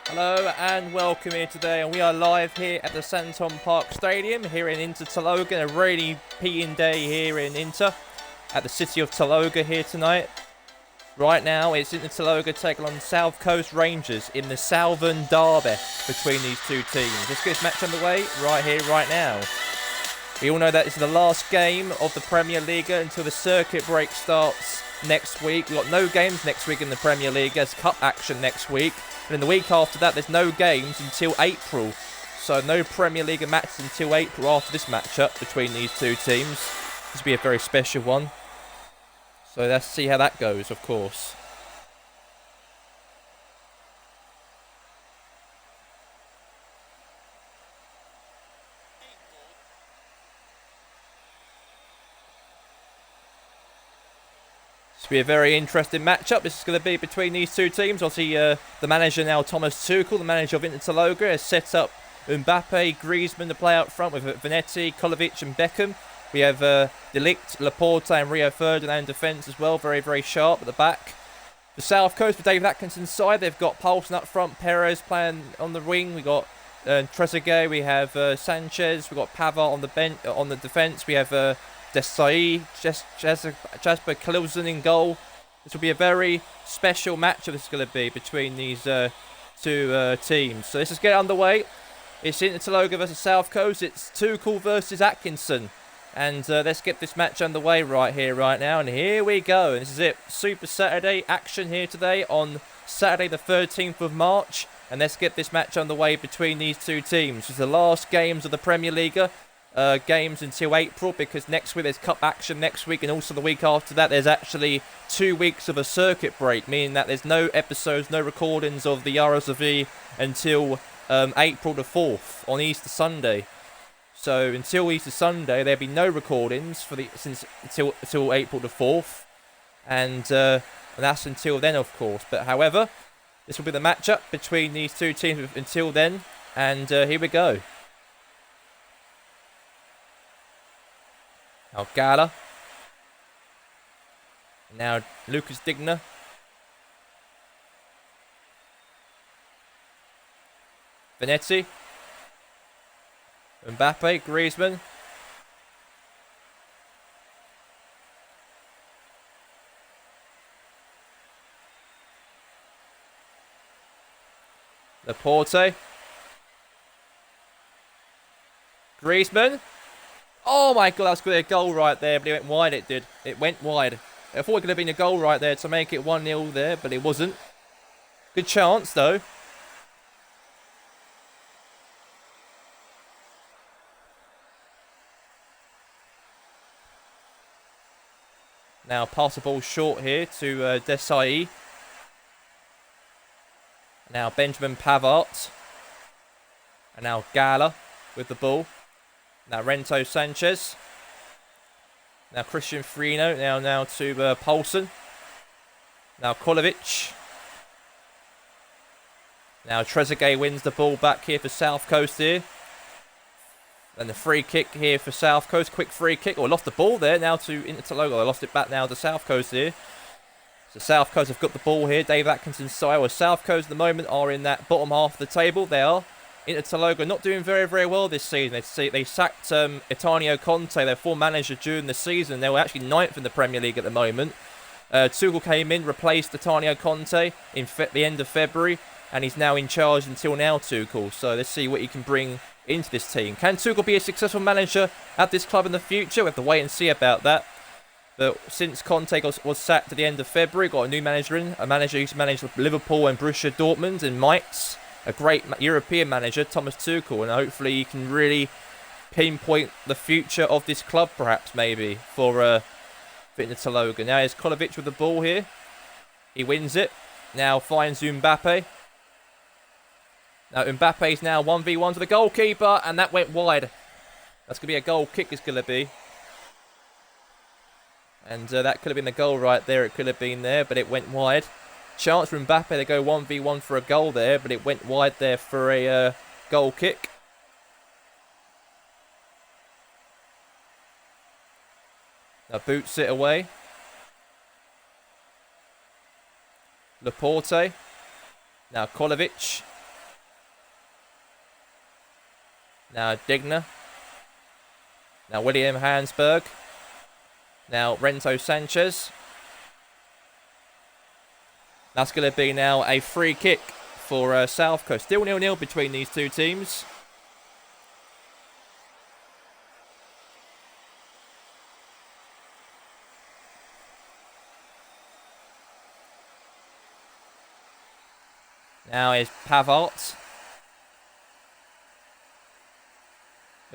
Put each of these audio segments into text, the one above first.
Hello and welcome here today, and we are live here at the Santon Park Stadium here in Inter Tolga. A really peeing day here in Inter at the city of Tolga here tonight. Right now it's Inter Tolga taking on South Coast Rangers in the Southern Derby between these two teams. Let's get this match underway right here, right now. We all know that this is the last game of the Premier League until the circuit break starts next week. We've got no games next week in the Premier League. There's cup action next week. And in the week after that, there's no games until April. So no Premier League matches until April after this matchup between these two teams. This will be a very special one. So let's see how that goes, of course. This will be a very interesting matchup. This is going to be between these two teams. Obviously, the manager now, Thomas Tuchel, the manager of Inter Tolga, has set up Mbappe, Griezmann to play out front with Venetti, Kolovic and Beckham. We have De Ligt, Laporte and Rio Ferdinand in defence as well. Very, very sharp at the back. The South Coast, for David Atkinson's side, they've got Paulson up front, Perez playing on the wing. We've got Trezeguet, we have Sanchez, we've got Pavard on the bench, on the defence. We have Desai, Jasper Klilsen in goal. This will be a very special matchup. This is going to be between these two teams. So let's just get underway. It's Inter Tolga versus South Coast. It's Tuchel versus Atkinson. And let's get this match underway right here, right now. And here we go. And this is it. Super Saturday action here today on Saturday the 13th of March. And let's get this match underway between these two teams. It's the last games of the Premier League. Games until April, because next week there's cup action next week, and also the week after that there's actually 2 weeks of a circuit break, meaning that there's no episodes, no recordings of the RSV until April the 4th on Easter Sunday. So until Easter Sunday there'll be no recordings for until April the 4th, and that's until then, of course. But however, this will be the matchup between these two teams until then, and here we go. Now Gala. Now Lucas Digna. Venetti. Mbappe, Griezmann. Laporte. Griezmann. Oh my god, that's going to be a goal right there, but it went wide, it did. It went wide. I thought it could have been a goal right there to make it 1-0 there, but it wasn't. Good chance, though. Now, pass the ball short here to Desai. Now, Benjamin Pavard. And now Gala with the ball. Now Rento Sanchez. Now Christian Frino. Now to Paulson. Now Kolovic. Now Trezeguet wins the ball back here for South Coast here. And the free kick here for South Coast. Quick free kick. Oh, lost the ball there now to Inter Tolga. They lost it back now to South Coast here. So South Coast have got the ball here. Dave Atkinson's side. Well, South Coast at the moment are in that bottom half of the table. They are. Inter Tolga not doing very, very well this season. They sacked Antonio Conte, their former manager, during the season. They were actually 9th in the Premier League at the moment. Tuchel came in, replaced Antonio Conte in the end of February, and he's now in charge until now, Tuchel. So let's see what he can bring into this team. Can Tuchel be a successful manager at this club in the future? We have to wait and see about that. But since Conte was sacked at the end of February, got a new manager in, a manager who's managed Liverpool and Borussia Dortmund and Mainz. A great European manager, Thomas Tuchel, and hopefully he can really pinpoint the future of this club, perhaps, maybe, for Inter Tolga. Now here's Kolovic with the ball here. He wins it. Now finds Mbappe. Now Mbappe's now 1v1 to the goalkeeper, and that went wide. That's going to be a goal kick, it's going to be. And that could have been the goal right there. It could have been there, but it went wide. Chance for Mbappe to go 1v1 for a goal there, but it went wide there for a goal kick. Now boots it away. Laporte. Now Kolovic. Now Digner. Now William Hansberg. Now Rento Sanchez. That's going to be now a free kick for South Coast. Still 0-0 between these two teams. Now is Pavard.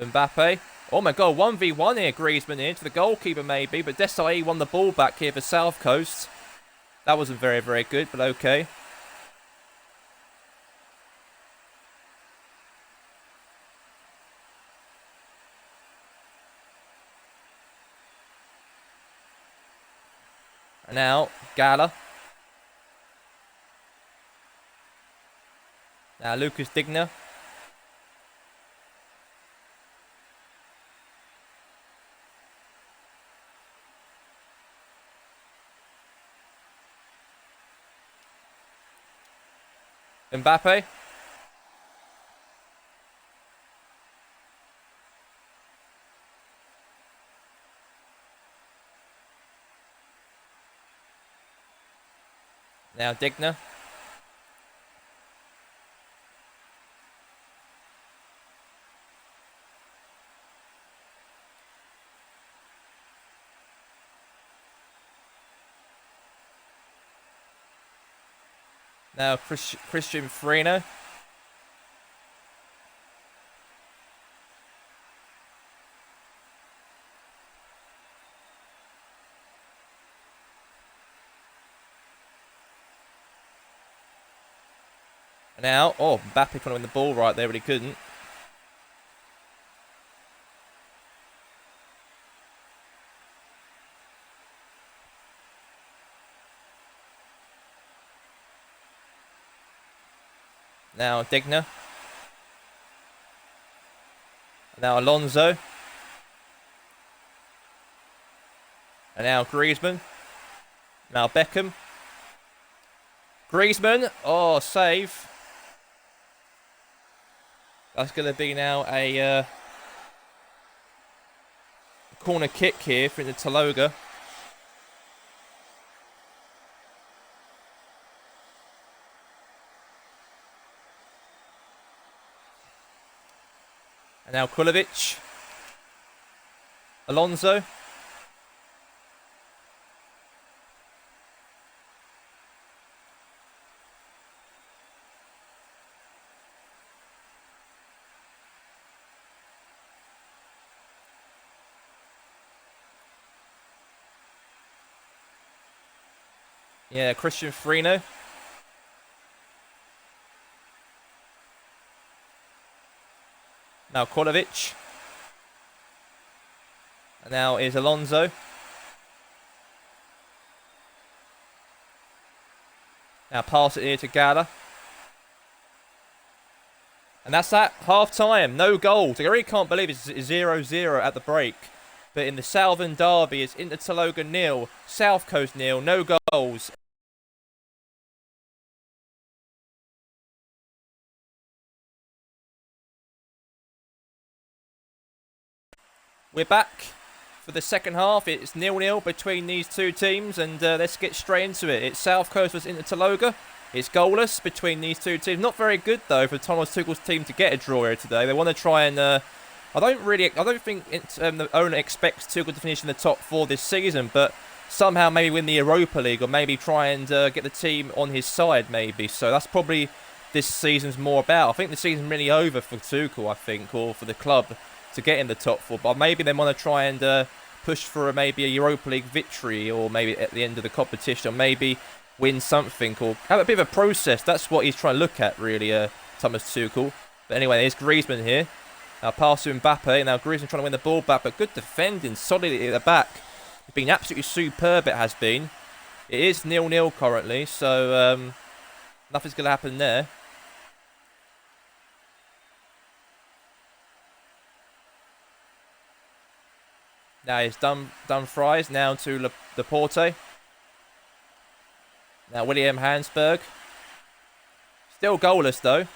Mbappe. Oh my god, 1v1 here, Griezmann here to the goalkeeper maybe, but Desai won the ball back here for South Coast. That wasn't very, very good, but okay. And now, Gala. Now Lucas Digner. Mbappe. Now Digner. Now Christian Farino. Now, oh, Mbappe trying to win the ball right there, but he couldn't. Now Digner. Now Alonso. And now Griezmann. Now Beckham. Griezmann. Oh, save. That's going to be now a corner kick here for the Tolga. And now Kulovic. Alonso. Yeah, Christian Farino. Now Kulovic. And now is Alonso. Now pass it here to Gala. And that's at half-time. No goals. I really can't believe it's 0-0 at the break. But in the Southern Derby, it's Inter Tolga 0, South Coast 0, no goals. We're back for the second half. It's 0-0 between these two teams, and let's get straight into it. It's South Coast vs Inter Tolga. It's goalless between these two teams. Not very good though for Thomas Tuchel's team to get a draw here today. They want to try and. I don't think the owner expects Tuchel to finish in the top 4 this season, but somehow maybe win the Europa League or maybe try and get the team on his side maybe. So that's probably this season's more about. I think the season's really over for Tuchel, I think, or for the club to get in the top 4. But maybe they want to try and push for maybe a Europa League victory, or maybe at the end of the competition, or maybe win something, or have a bit of a process. That's what he's trying to look at, really, Thomas Tuchel. But anyway, there's Griezmann here. Now pass to Mbappe. Now Griezmann trying to win the ball back, but good defending, solidly at the back. It's been absolutely superb, it has been. It is 0-0 currently, so nothing's going to happen there. Now it's Dumfries, now to Laporte. Now William Hansberg. Still goalless though.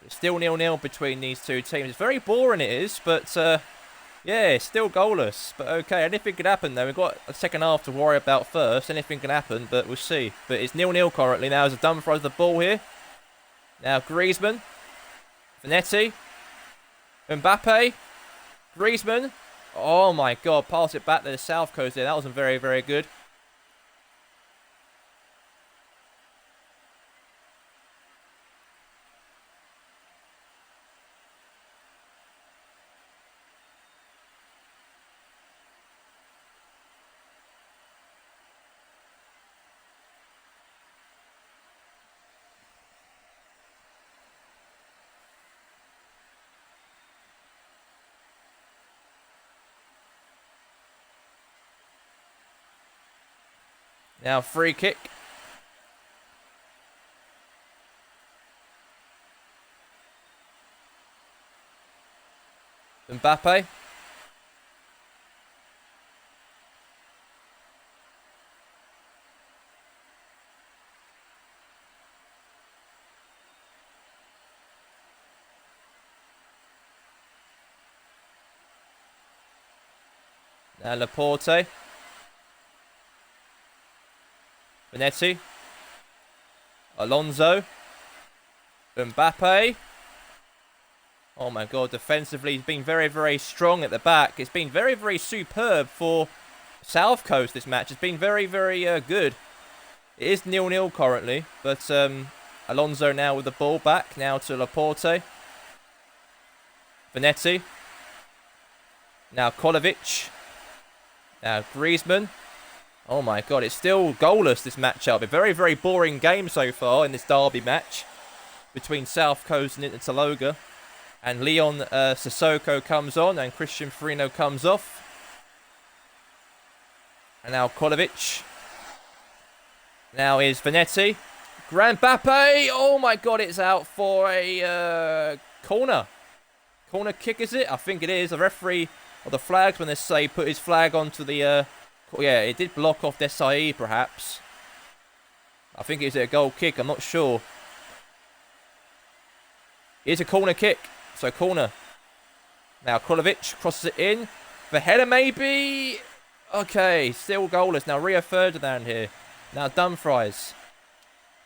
It's still 0-0 between these two teams. It's very boring, it is, but yeah, it's still goalless. But okay, anything could happen though. We've got a second half to worry about first. Anything can happen, but we'll see. But it's 0-0 currently now as a Dumfries the ball here. Now Griezmann, Vanetti, Mbappe, Griezmann. Oh my God, pass it back to the South Coast there. That wasn't very, very good. Now free kick. Mbappe. Now Laporte. Vanetti. Alonso. Mbappe. Oh my God, defensively he's been very, very strong at the back. It's been very, very superb for South Coast this match. It's been very, very good. It is 0-0 currently, but Alonso now with the ball back. Now to Laporte. Vanetti. Now Kolovic. Now Griezmann. Oh my God, it's still goalless, this matchup. A very, very boring game so far in this derby match between South Coast and Inter Tolga. And Leon Sissoko comes on and Christian Farino comes off. And now Kolovic. Now is Vanetti. Grand Mbappe. Oh my God, it's out for a corner. Corner kick, is it? I think it is. The referee, or the flags when they say put his flag onto the... yeah, it did block off Desai, perhaps. I think it's a goal kick. I'm not sure. It's a corner kick. So corner. Now Kolovic crosses it in. The header maybe. Okay, still goalless. Now Rio Ferdinand here. Now Dumfries.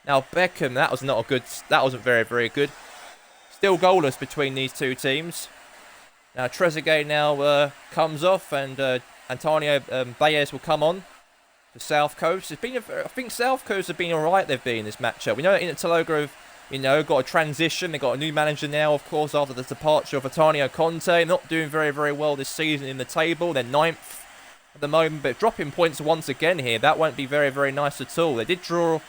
Now Beckham. That was not a good. That wasn't very, very good. Still goalless between these two teams. Now Trezeguet now comes off and Antonio Baez will come on for South Coast. It's been I think South Coast have been alright. They've been in this matchup. We know that Inter Tolga have, got a transition. They've got a new manager now, of course, after the departure of Antonio Conte. Not doing very, very well this season in the table. They're 9th at the moment, but dropping points once again here. That won't be very, very nice at all. They did draw.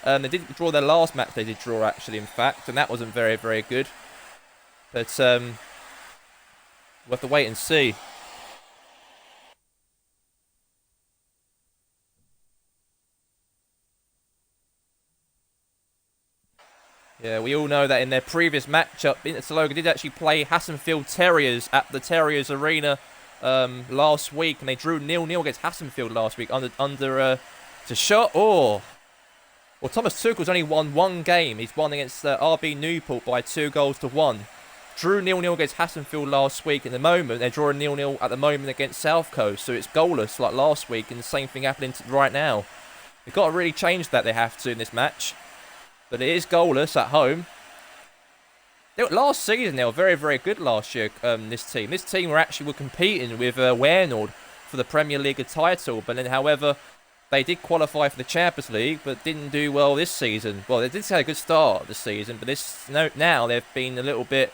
They did draw their last match. They did draw actually, in fact, and that wasn't very, very good. But we'll have to wait and see. Yeah, we all know that in their previous matchup, Inter Tolga did actually play Hassenfield Terriers at the Terriers Arena last week, and they drew 0-0 against Hassenfield last week under to shot. Well, Thomas Tuchel's only won one game. He's won against RB Newport by 2-1. Drew 0-0 against Hassenfield last week. At the moment, they're drawing 0-0 at the moment against South Coast, so it's goalless like last week, and the same thing happening right now. They've got to really change that. They have to in this match. But it is goalless at home. Last season, they were very, very good last year, this team. This team were competing with Warenord for the Premier League title. But then, however, they did qualify for the Champions League, but didn't do well this season. Well, they did have a good start this season, but now they've been a little bit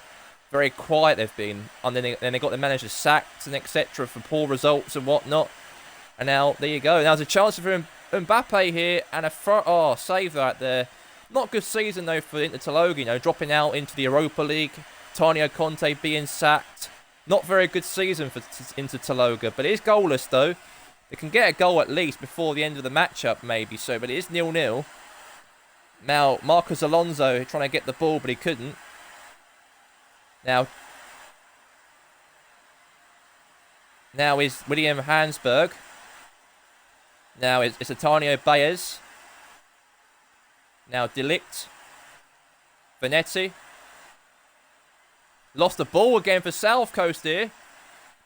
very quiet. They've been. And then they got the manager sacked and etc. for poor results and whatnot. And now, there you go. Now, there's a chance for Mbappe here and a save right there. Not a good season, though, for Inter Tolga, dropping out into the Europa League. Antonio Conte being sacked. Not very good season for Inter Tolga, but it is goalless, though. They can get a goal at least before the end of the matchup, maybe so, but it is 0-0. Now, Marcos Alonso trying to get the ball, but he couldn't. Now is William Hansberg. Now it's Antonio Baez. Now Delict. Vanetti. Lost the ball again for South Coast here.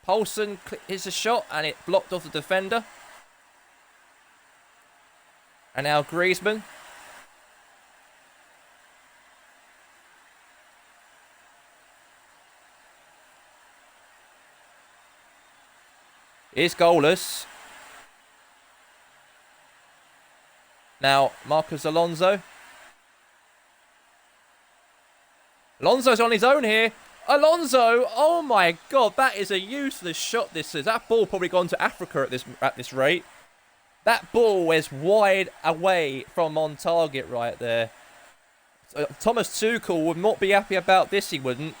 Poulsen hits a shot and it blocked off the defender. And now Griezmann. Is goalless. Now, Marcos Alonso. Alonso's on his own here. Alonso! Oh my god, that is a useless shot this is. That ball probably gone to Africa at this rate. That ball is wide away from on target right there. Thomas Tuchel would not be happy about this, he wouldn't.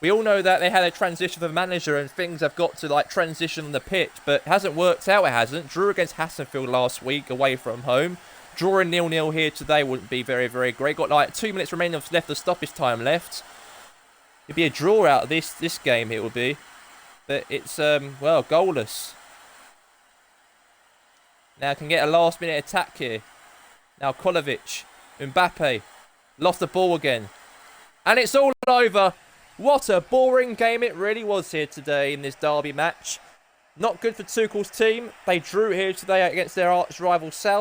We all know that they had a transition of a manager and things have got to like transition on the pitch, but it hasn't worked out, it hasn't. Drew against Hassenfield last week away from home. Drawing 0-0 here today wouldn't be very, very great. Got like 2 minutes remaining left of stoppage time left. It'd be a draw out of this game, it would be. But it's, well, goalless. Now can get a last minute attack here. Now Kolovic, Mbappe, lost the ball again. And it's all over. What a boring game it really was here today in this derby match. Not good for Tuchel's team. They drew here today against their arch rival South.